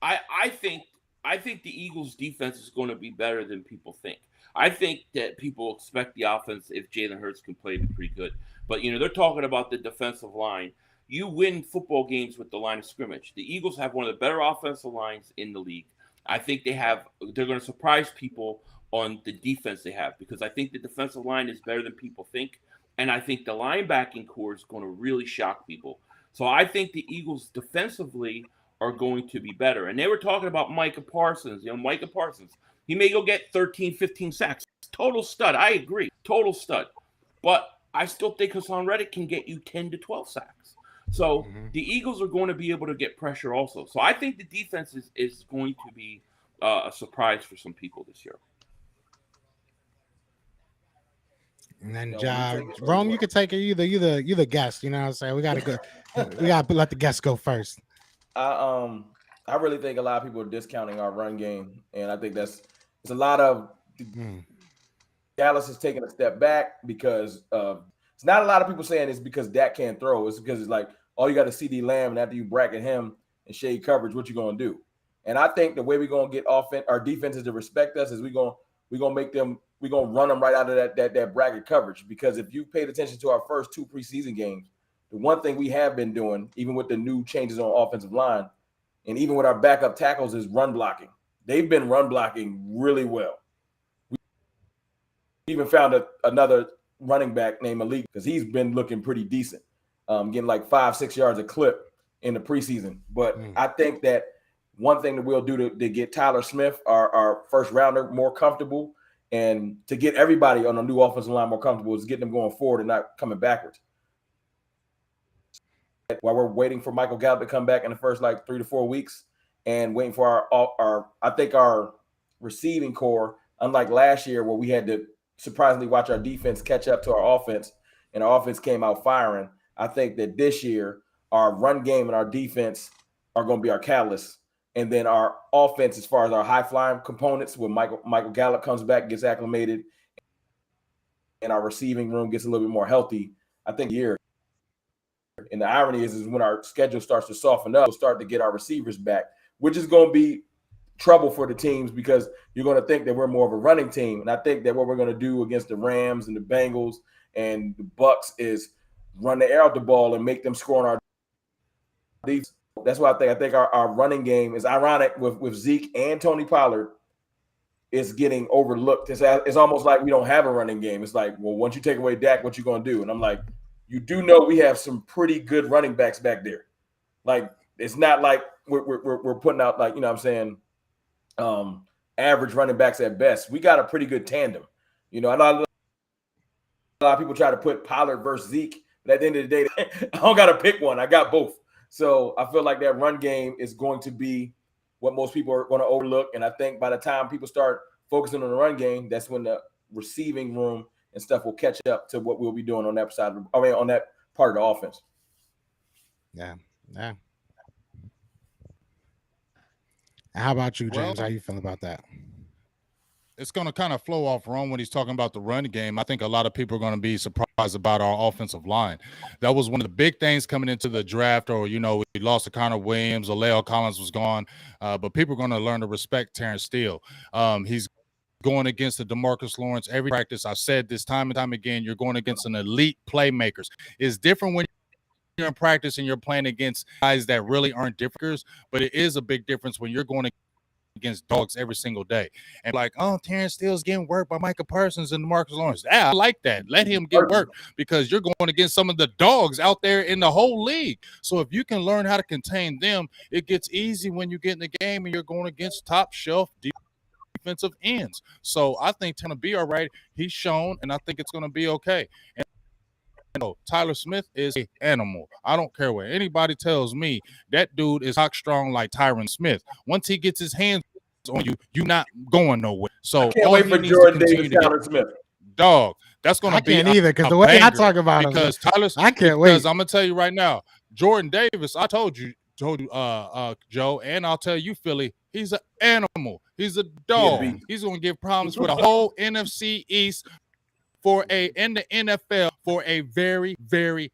[SPEAKER 5] I think I think the Eagles' defense is going to be better than people think. I think that people expect the offense, if Jalen Hurts can play, to be pretty good. But they're talking about the defensive line. You win football games with the line of scrimmage. The Eagles have one of the better offensive lines in the league. I think they're going to surprise people on the defense they have, because I think the defensive line is better than people think. And I think the linebacking core is going to really shock people. So I think the Eagles defensively are going to be better. And they were talking about Micah Parsons. Micah Parsons, he may go get 13, 15 sacks. Total stud. I agree. Total stud. But I still think Hassan Reddick can get you 10 to 12 sacks. So the Eagles are going to be able to get pressure also. So I think the defense is going to be a surprise for some people this year.
[SPEAKER 2] And then Rome, you could take it. You the guest. You know what I'm saying? We gotta go. We gotta let the guests go first.
[SPEAKER 4] I really think a lot of people are discounting our run game, and I think it's a lot of Dallas is taking a step back because it's not a lot of people saying it's because Dak can't throw. It's because it's like, oh, you got a CD Lamb, and after you bracket him and shade coverage, what you gonna do? And I think the way we're gonna get our defenses to respect us is we're gonna run them right out of that bracket coverage. Because if you paid attention to our first 2 preseason games, the one thing we have been doing, even with the new changes on offensive line, and even with our backup tackles, is run blocking. They've been run blocking really well. We even found another running back named Malik, because he's been looking pretty decent, getting like 5-6 yards a clip in the preseason. But I think that one thing that we'll do to get Tyler Smith, our first rounder, more comfortable, and to get everybody on the new offensive line more comfortable, is getting them going forward and not coming backwards. While we're waiting for Michael Gallup to come back in the first 3 to 4 weeks, and waiting for our receiving core, unlike last year where we had to surprisingly watch our defense catch up to our offense, and our offense came out firing. I think that this year our run game and our defense are going to be our catalyst, and then our offense, as far as our high flying components, when Michael Gallup comes back, gets acclimated, and our receiving room gets a little bit more healthy, I think year. And the irony is when our schedule starts to soften up, we'll start to get our receivers back, which is going to be trouble for the teams, because you're going to think that we're more of a running team. And I think that what we're going to do against the Rams and the Bengals and the Bucks is run the air out the ball and make them score on our defense. That's why I think our running game is ironic with Zeke and Tony Pollard is getting overlooked. It's almost like we don't have a running game. It's like, well, once you take away Dak, what you going to do? And I'm like, you do know we have some pretty good running backs back there. Like, it's not like we're putting out, like, you know what I'm saying, average running backs at best. We got a pretty good tandem. I know a lot of people try to put Pollard versus Zeke, but at the end of the day, I don't got to pick one. I got both. So I feel like that run game is going to be what most people are going to overlook. And I think by the time people start focusing on the run game, that's when the receiving room and stuff will catch up to what we'll be doing on that side on that part of the offense.
[SPEAKER 2] Yeah. How about you, James? How you feel about that?
[SPEAKER 3] It's going to kind of flow off Ron when he's talking about the run game. I think a lot of people are going to be surprised about our offensive line. That was one of the big things coming into the draft, or, we lost to Connor Williams, Aleo Collins was gone, but people are going to learn to respect Terrence Steele. He's going against the DeMarcus Lawrence every practice. I've said this time and time again, you're going against an elite playmakers. It's different when you're in practice and you're playing against guys that really aren't different, but it is a big difference when you're going against dogs every single day. And like, oh, Terrence Steele's getting worked by Micah Parsons and DeMarcus Lawrence. Yeah, I like that. Let him get work, because you're going against some of the dogs out there in the whole league. So if you can learn how to contain them, it gets easy when you get in the game and you're going against top shelf defensive ends. So I think it's going to be all right. He's shown, and I think it's going to be okay. And Tyler Smith is an animal. I don't care what anybody tells me. That dude is cock strong like Tyron Smith. Once he gets his hands on you, you're not going nowhere. So
[SPEAKER 4] I can't wait for Jordan Davis, Tyler Smith.
[SPEAKER 3] Dog, that's going to be.
[SPEAKER 2] I can't either, because the way I talk about him,
[SPEAKER 3] because Tyler,
[SPEAKER 2] I can't wait.
[SPEAKER 3] Because I'm gonna tell you right now, Jordan Davis. I told you, Joe, and I'll tell you, Philly. He's an animal. He's a dog. He's going to give problems for the whole NFC East in the NFL for a very, very,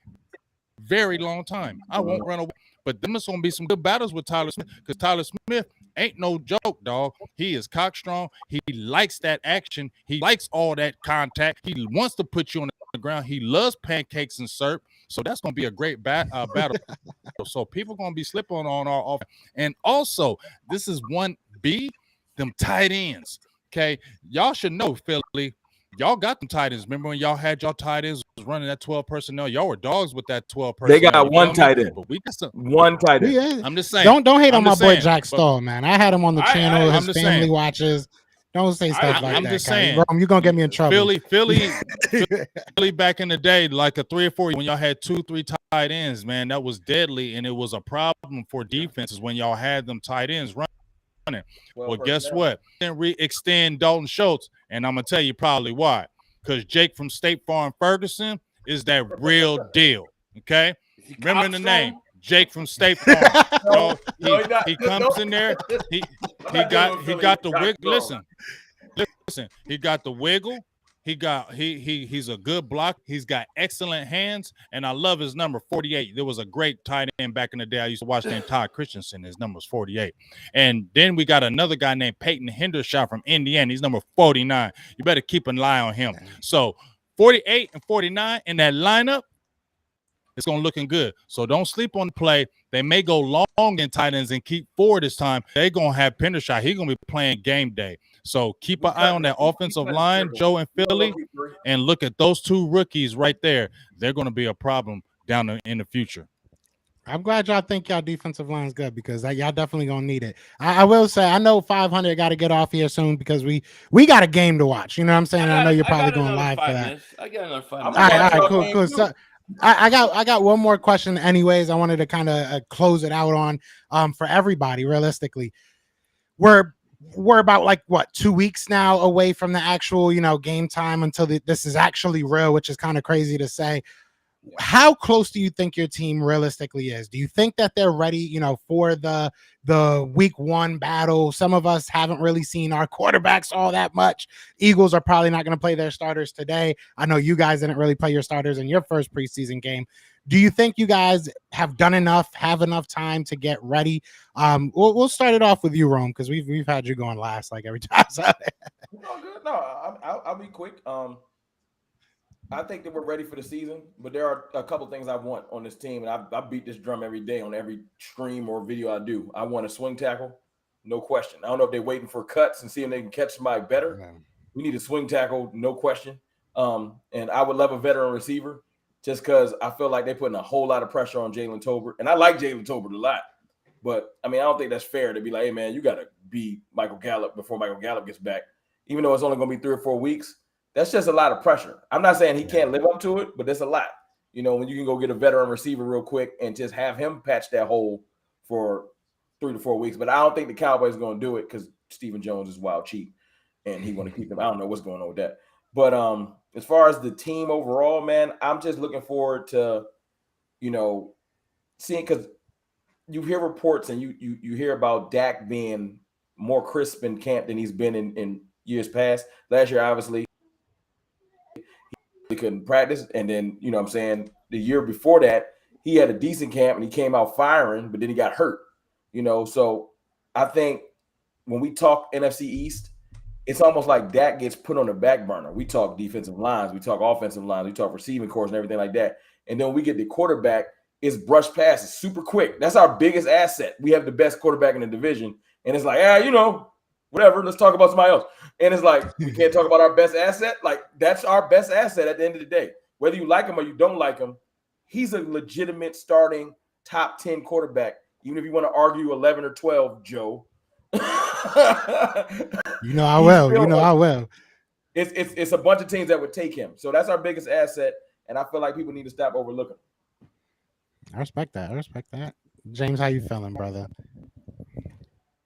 [SPEAKER 3] very long time. I won't run away. But there's going to be some good battles with Tyler Smith, because Tyler Smith Ain't no joke, dog. He is cock strong. He likes that action. He likes all that contact. He wants to put you on the ground. He loves pancakes and syrup. So that's going to be a great battle. So people going to be slipping on our offense. And also, this is 1B, them tight ends. Okay, y'all should know, Philly. Y'all got them tight ends. Remember when y'all had y'all tight ends was running that 12 personnel? Y'all were dogs with that 12 personnel.
[SPEAKER 4] They got one tight end.
[SPEAKER 3] But we got some
[SPEAKER 4] one tight end.
[SPEAKER 2] Yeah.
[SPEAKER 3] I'm just saying.
[SPEAKER 2] Don't hate
[SPEAKER 3] I'm
[SPEAKER 2] on my
[SPEAKER 3] just
[SPEAKER 2] boy
[SPEAKER 3] saying,
[SPEAKER 2] Jack Stahl, man. I had him on the channel.
[SPEAKER 3] I'm
[SPEAKER 2] His
[SPEAKER 3] just
[SPEAKER 2] family
[SPEAKER 3] saying.
[SPEAKER 2] watches. Don't say stuff like
[SPEAKER 3] I'm
[SPEAKER 2] that.
[SPEAKER 3] just
[SPEAKER 2] guys.
[SPEAKER 3] saying.
[SPEAKER 2] Rome, you're gonna get me in trouble.
[SPEAKER 3] Philly back in the day, like a 3 or 4, when y'all had 2-3 tight ends, man, that was deadly, and it was a problem for defenses when y'all had them tight ends running. Well, guess what? Didn't re-extend Dalton Schultz, and I'm gonna tell you probably why. Because Jake from State Farm Ferguson is that real deal. Okay, remember the name, Jake from State Farm. He comes in there. He got the wiggle. Listen, he got the wiggle. He's a good block. He's got excellent hands, and I love his number 48. There was a great tight end back in the day. I used to watch named Todd Christensen. His number was 48. And then we got another guy named Peyton Hendershot from Indiana. He's number 49. You better keep an eye on him. So 48 and 49 in that lineup, it's going to looking good. So don't sleep on the play. They may go long in tight ends and keep 4 this time. They're going to have Pendershot. He's going to be playing game day. So keep an eye on that offensive line, Joe and Philly, and look at those 2 rookies right there. They're going to be a problem down in the future.
[SPEAKER 2] I'm glad y'all think y'all defensive line is good because y'all definitely gonna need it. I will say I know 500 got to get off here soon because we got a game to watch. You know what I'm saying? I know you're probably going live for that.
[SPEAKER 5] I got another 5
[SPEAKER 2] All
[SPEAKER 5] minutes.
[SPEAKER 2] right, cool. So I got one more question. Anyways, I wanted to kind of close it out on for everybody. Realistically, we're about like 2 weeks now away from the actual game time until this is actually real, which is kind of crazy to say. How close do you think your team realistically is? Do you think that they're ready, for the week 1 battle? Some of us haven't really seen our quarterbacks all that much. Eagles are probably not going to play their starters today. I know you guys didn't really play your starters in your first preseason game. Do you think you guys have done enough, have enough time to get ready? We'll start it off with you, Rome, because we've had you going last like every time. So.
[SPEAKER 4] No, I'll be quick. I think that we're ready for the season, but there are a couple things I want on this team, and I beat this drum every day on every stream or video I do. I want a swing tackle, no question. I don't know if they're waiting for cuts and seeing if they can catch somebody better. Man. We need a swing tackle, no question. And I would love a veteran receiver just because I feel like they're putting a whole lot of pressure on Jalen Tolbert. And I like Jalen Tolbert a lot. But, I mean, I don't think that's fair to be like, hey, man, you got to beat Michael Gallup before Michael Gallup gets back. Even though it's only going to be 3 or 4 weeks. That's just a lot of pressure. I'm not saying he can't live up to it, but that's a lot. When you can go get a veteran receiver real quick and just have him patch that hole for 3 to 4 weeks. But I don't think the Cowboys are going to do it because Stephen Jones is wild cheap and he want to keep them. I don't know what's going on with that. But as far as the team overall, man, I'm just looking forward to, seeing, because you hear reports and you hear about Dak being more crisp in camp than he's been in years past. Last year, obviously, he couldn't practice. And then, the year before that, he had a decent camp and he came out firing, but then he got hurt, So I think when we talk NFC East, it's almost like Dak gets put on the back burner. We talk defensive lines, we talk offensive lines, we talk receiving corps and everything like that. And then when we get the quarterback, it's brush passes super quick. That's our biggest asset. We have the best quarterback in the division. And it's like, whatever, let's talk about somebody else. And it's like, we can't talk about our best asset. Like, that's our best asset at the end of the day. Whether you like him or you don't like him, he's a legitimate starting top 10 quarterback. Even if you want to argue 11 or 12, Joe.
[SPEAKER 2] I will.
[SPEAKER 4] It's a bunch of teams that would take him. So that's our biggest asset. And I feel like people need to stop overlooking.
[SPEAKER 2] I respect that. James, how you feeling, brother?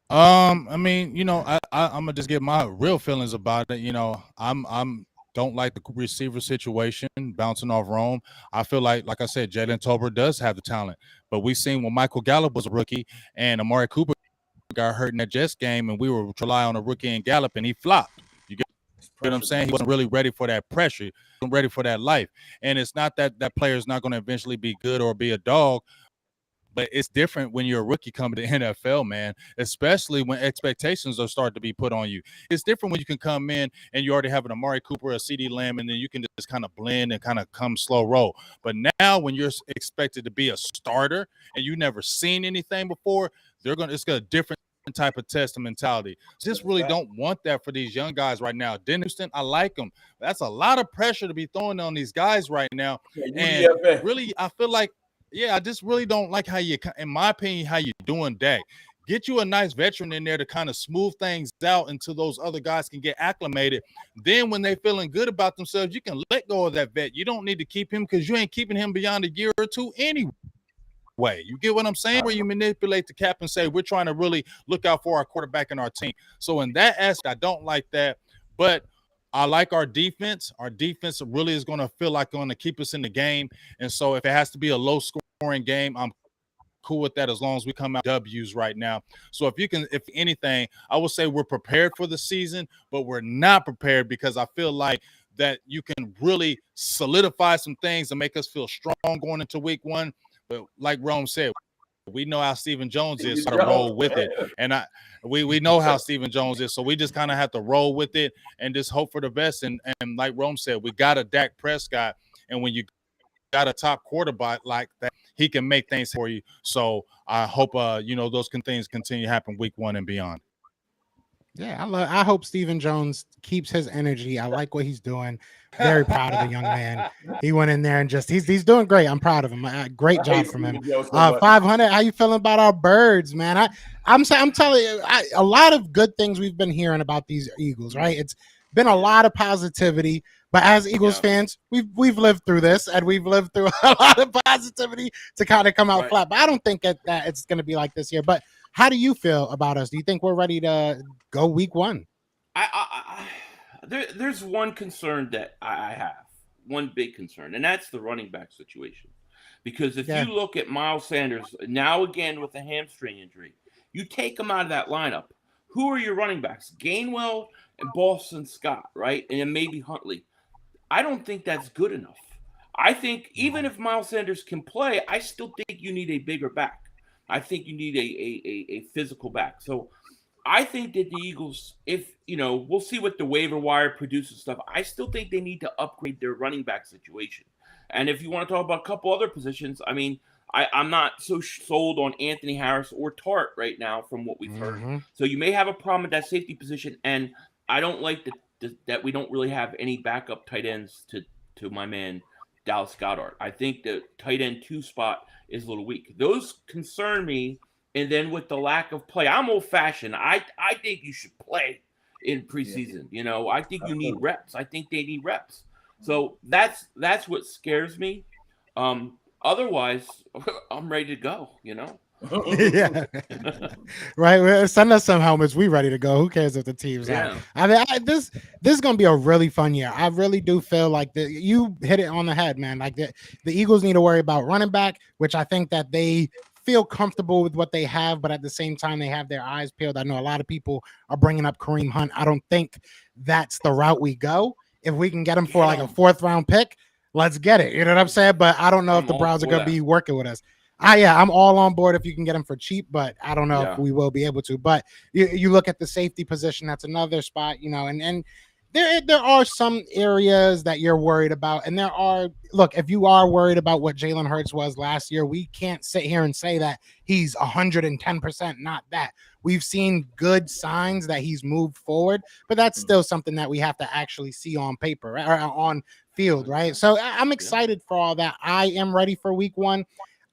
[SPEAKER 3] I mean, I'm gonna just give my real feelings about it. I'm don't like the receiver situation bouncing off Rome. I feel like I said, Jalen Tolbert does have the talent, but we seen when Michael Gallup was a rookie and Amari Cooper got hurt in that Jets game, and we were relying on a rookie and Gallup, and he flopped. You get what I'm saying? He wasn't really ready for that pressure. He wasn't ready for that life. And it's not that player is not going to eventually be good or be a dog, But it's different when you're a rookie coming to NFL, man, especially when expectations are starting to be put on you. It's different when you can come in and you already have an Amari Cooper, a CD Lamb, and then you can just kind of blend and kind of come slow roll. But now when you're expected to be a starter and you've never seen anything before, it's got a different type of test and mentality. Just really don't want that for these young guys right now. Houston, I like him. That's a lot of pressure to be throwing on these guys right now. And really, I feel like, I just really don't like how you, in my opinion, how you doing Dak. Get you a nice veteran in there to kind of smooth things out until those other guys can get acclimated. Then when they're feeling good about themselves, you can let go of that vet. You don't need to keep him because you ain't keeping him beyond a year or two anyway. You get what I'm saying? Where you manipulate the cap and say, we're trying to really look out for our quarterback and our team. So in that aspect, I don't like that. But I like our defense. Our defense really is going to feel like going to keep us in the game. And so if it has to be a low scoring game, I'm cool with that as long as we come out W's right now. So if anything, I would say we're prepared for the season, but we're not prepared because I feel like that you can really solidify some things and make us feel strong going into week one. But like Rome said, we know how Stephen Jones is, so to roll with it. And we know how Stephen Jones is, so we just kind of have to roll with it and just hope for the best. And like Rome said, we got a Dak Prescott, and when you got a top quarterback like that, he can make things for you. So I hope those things continue to happen week one and beyond.
[SPEAKER 2] Yeah, I hope Stephen Jones keeps his energy. I like what he's doing. Very proud of the young man. He went in there and he's doing great. I'm proud of him. Great job from him. 500. How you feeling about our birds, man? I'm telling you, a lot of good things we've been hearing about these Eagles. Right? It's been a lot of positivity. But as Eagles fans, we've lived through this, and we've lived through a lot of positivity to kind of come out flat. But I don't think that it's going to be like this year. But how do you feel about us? Do you think we're ready to go week one?
[SPEAKER 5] There's one concern that I have, one big concern, and that's the running back situation. Because if you look at Miles Sanders, now again with a hamstring injury, you take him out of that lineup. Who are your running backs? Gainwell and Boston Scott, right? And then maybe Huntley. I don't think that's good enough. I think even if Miles Sanders can play, I still think you need a bigger back. I think you need a physical back. So I think that the Eagles, we'll see what the waiver wire produces stuff. I still think they need to upgrade their running back situation. And if you want to talk about a couple other positions, I mean, I'm not so sold on Anthony Harris or Tart right now from what we've heard. So you may have a problem with that safety position. And I don't like that we don't really have any backup tight ends to my man Dallas Goedert. I think the tight end 2 spot is a little weak. Those concern me. And then with the lack of play, I'm old-fashioned. I think you should play in preseason. I think you need reps. I think they need reps. So that's what scares me. Otherwise, I'm ready to go.
[SPEAKER 2] Yeah, right. Send us some helmets. We ready to go. Who cares if the team's out? I mean, this is gonna be a really fun year. I really do feel like you hit it on the head, man. Like the Eagles need to worry about running back, which I think that they feel comfortable with what they have, but at the same time, they have their eyes peeled. I know a lot of people are bringing up Kareem Hunt. I don't think that's the route we go. If we can get him for like a 4th round pick, let's get it. You know what I'm saying? But I don't know if the Browns are going to be working with us. I'm all on board if you can get him for cheap, but I don't know if we will be able to. But you look at the safety position, that's another spot, and there are some areas that you're worried about. And if you are worried about what Jalen Hurts was last year, we can't sit here and say that he's 110% not that. We've seen good signs that he's moved forward, but that's still something that we have to actually see on paper, right? Or on field, right? So I'm excited for all that. I am ready for week one.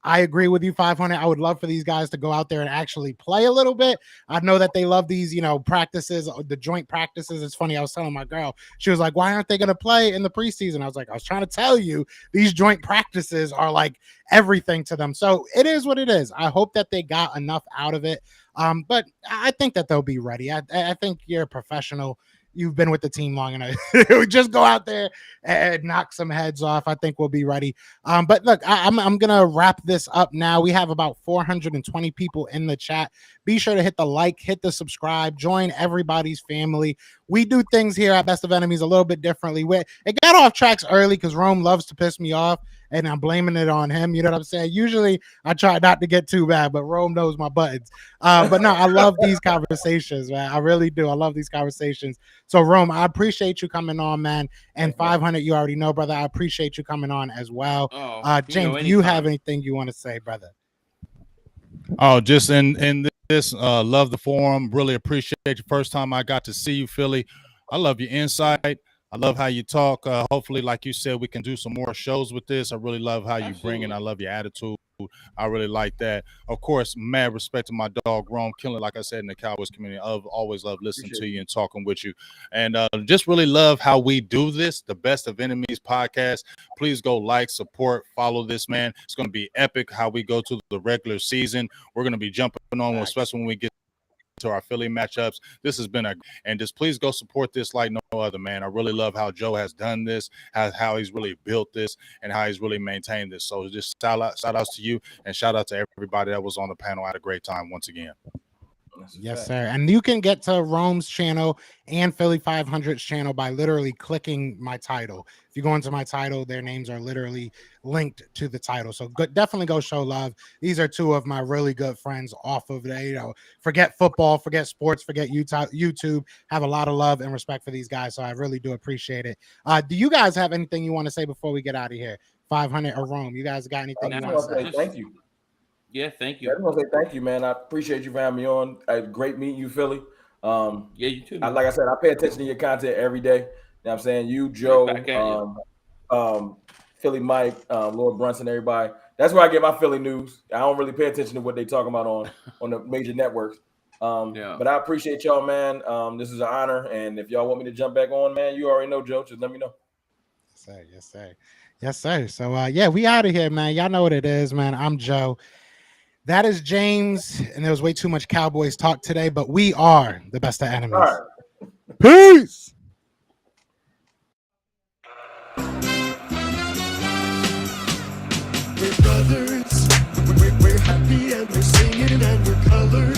[SPEAKER 2] I agree with you, 500. I would love for these guys to go out there and actually play a little bit. I know that they love these, practices, the joint practices. It's funny. I was telling my girl, she was like, why aren't they going to play in the preseason? I was like, I was trying to tell you, these joint practices are like everything to them. So it is what it is. I hope that they got enough out of it. But I think that they'll be ready. I think you're a professional. You've been with the team long enough. Just go out there and knock some heads off. I think we'll be ready. But look, I'm gonna wrap this up now. We have about 420 people in the chat. Be sure to hit the like, hit the subscribe, join everybody's family. We do things here at Best of Enemies a little bit differently. It got off tracks early because Rome loves to piss me off and I'm blaming it on him. You know what I'm saying? Usually I try not to get too bad, but Rome knows my buttons. But no, I love these conversations, man. I really do. I love these conversations. So Rome, I appreciate you coming on, man. And 500, you already know, brother. I appreciate you coming on as well. James, do you have anything you want to say, brother?
[SPEAKER 3] Oh, just in this, love the forum. Really appreciate you. First time I got to see you, Philly. I love your insight. I love how you talk. Hopefully, like you said, we can do some more shows with this. I really love how you bring it. I love your attitude. I really like that. Of course, mad respect to my dog, Rome, killing, like I said, in the Cowboys community. I've always loved listening to you and talking with you. And just really love how we do this, the Best of Enemies podcast. Please go like, support, follow this, man. It's going to be epic how we go to the regular season. We're going to be jumping on, especially when we get to our Philly matchups. This has been and just please go support this like no other, man. I really love how Joe has done this, how he's really built this, and how he's really maintained this. So just shout outs to you, and shout out to everybody that was on the panel. I had a great time once again.
[SPEAKER 2] Yes, sir. And you can get to Rome's channel and Philly 500's channel by literally clicking my title. If you go into my title, their names are literally linked to the title. So definitely go show love. These are two of my really good friends off of the, forget football, forget sports, forget YouTube. Have a lot of love and respect for these guys. So I really do appreciate it. Do you guys have anything you want to say before we get out of here? 500 or Rome? You guys got anything you want to say?
[SPEAKER 4] Thank you.
[SPEAKER 5] Yeah, thank you.
[SPEAKER 4] I just want to say thank you, man. I appreciate you for having me on. Great meeting you, Philly.
[SPEAKER 5] Yeah, you too.
[SPEAKER 4] Like I said, I pay attention to your content every day. You know what I'm saying? You, Joe, Philly Mike, Lord Brunson, everybody. That's where I get my Philly news. I don't really pay attention to what they talking about on the major networks. But I appreciate y'all, man. This is an honor. And if y'all want me to jump back on, man, you already know, Joe. Just let me know.
[SPEAKER 2] Yes, sir. Yes, sir. So, yeah, we out of here, man. Y'all know what it is, man. I'm Joe. That is James. And there was way too much Cowboys talk today, but we are the Best of Enemies.
[SPEAKER 4] All right.
[SPEAKER 2] Peace.
[SPEAKER 1] We're brothers. We're happy and we're singing and we're colored.